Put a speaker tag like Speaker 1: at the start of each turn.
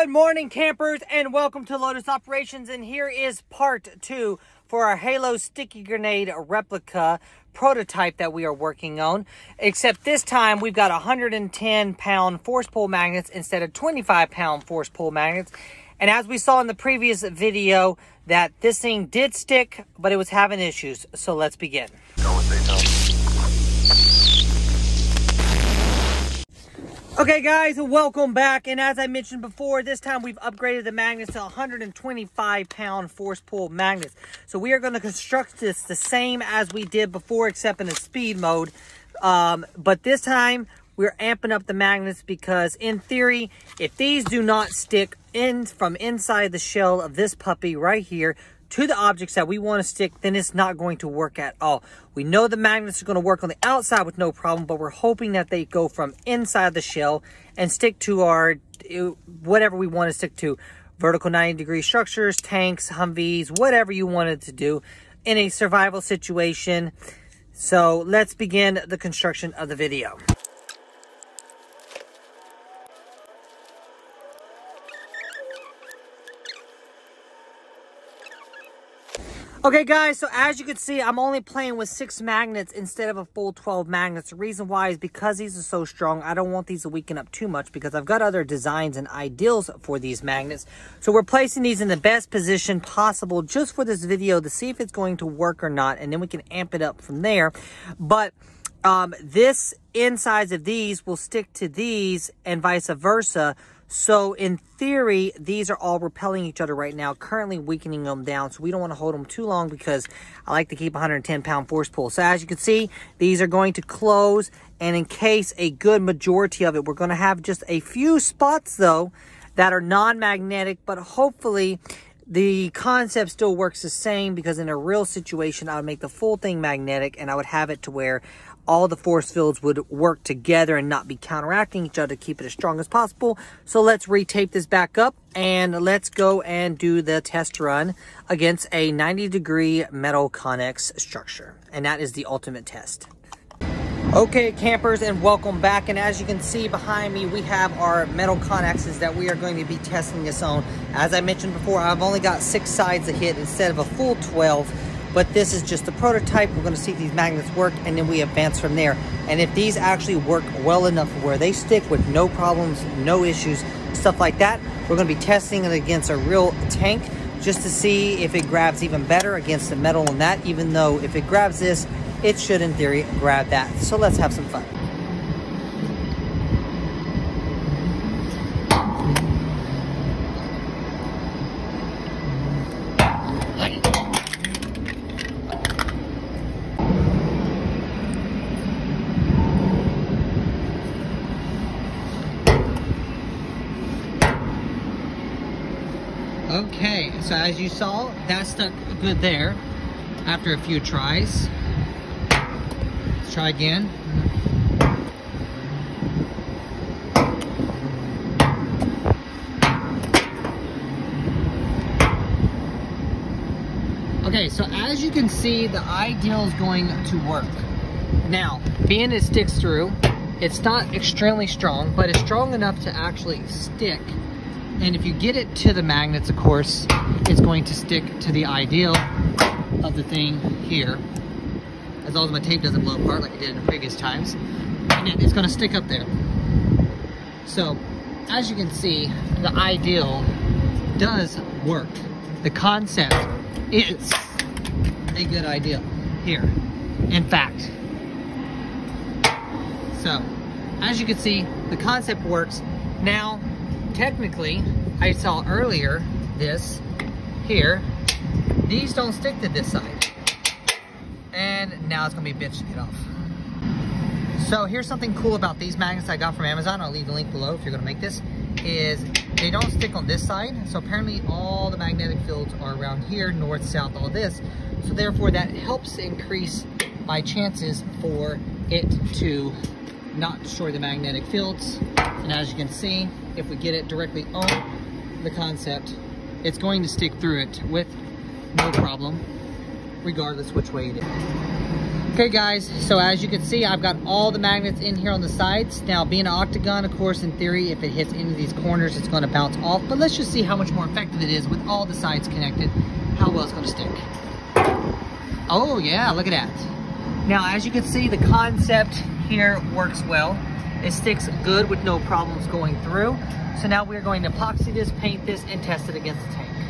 Speaker 1: Good morning, campers, and welcome to Lotusoperations. And here is part 2 for our Halo sticky grenade replica prototype that we are working on. Except this time we've got 110-pound force pull magnets instead of 25-pound force pull magnets. And as we saw in the previous video, that this thing did stick, but it was having issues. So let's begin. Okay guys, welcome back, and as I mentioned before, this time we've upgraded the magnets to 125-pound force pull magnets. So we are going to construct this the same as we did before, except in a speed mode. But this time we're amping up the magnets because in theory, if these do not stick in from inside the shell of this puppy right here to the objects that we want to stick, then it's not going to work at all. We know the magnets are going to work on the outside with no problem, but we're hoping that they go from inside the shell and stick to our whatever we want to stick to. Vertical 90-degree structures, tanks, Humvees, whatever you wanted to do in a survival situation. So let's begin the construction of the video. Okay guys, so as you can see, I'm only playing with 6 magnets instead of a full 12 magnets. The reason why is because these are so strong, I don't want these to weaken up too much because I've got other designs and ideals for these magnets. So we're placing these in the best position possible just for this video to see if it's going to work or not, and then we can amp it up from there. But this insides of these will stick to these and vice versa. So in theory, these are all repelling each other right now, currently weakening them down. So we don't want to hold them too long because I like to keep 110-pound force pull. So as you can see, these are going to close, and encase a good majority of it. We're going to have just a few spots though that are non-magnetic, but hopefully the concept still works the same, because in a real situation, I would make the full thing magnetic and I would have it to where all the force fields would work together and not be counteracting each other to keep it as strong as possible. So let's retape this back up and let's go and do the test run against a 90-degree metal connex structure. And that is the ultimate test. Okay campers, and welcome back. And as you can see behind me, we have our metal connexes that we are going to be testing this on. As I mentioned before, I've only got 6 sides to hit instead of a full 12. But this is just a prototype. We're going to see if these magnets work, and then we advance from there. And if these actually work well enough where they stick with no problems, no issues, stuff like that, we're going to be testing it against a real tank just to see if it grabs even better against the metal on that, even though if it grabs this, it should in theory grab that. So let's have some fun. Okay, so as you saw, that stuck good there after a few tries. Let's try again. Okay, so as you can see, the ideal is going to work. Now, being it sticks through, it's not extremely strong, but it's strong enough to actually stick. And if you get it to the magnets, of course, it's going to stick to the ideal of the thing here. As long as my tape doesn't blow apart like it did in the previous times. And then it's going to stick up there. So, as you can see, the ideal does work. The concept is a good ideal here, in fact. So, as you can see, the concept works. Now, technically, I saw earlier this here, these don't stick to this side. And now it's gonna be a bitch to get off. So here's something cool about these magnets I got from Amazon. I'll leave the link below if you're gonna make this, is they don't stick on this side. So apparently all the magnetic fields are around here, north, south, all this. So therefore that helps increase my chances for it to not destroy the magnetic fields. And as you can see, if we get it directly on the concept, it's going to stick through it with no problem, regardless which way it is. Okay guys, so as you can see, I've got all the magnets in here on the sides. Now being an octagon, of course, in theory, if it hits any of these corners, it's gonna bounce off. But let's just see how much more effective it is with all the sides connected, how well it's gonna stick. Oh yeah, look at that. Now, as you can see, the concept here works well. It sticks good with no problems going through. So now we're going to epoxy this, paint this, and test it against the tank.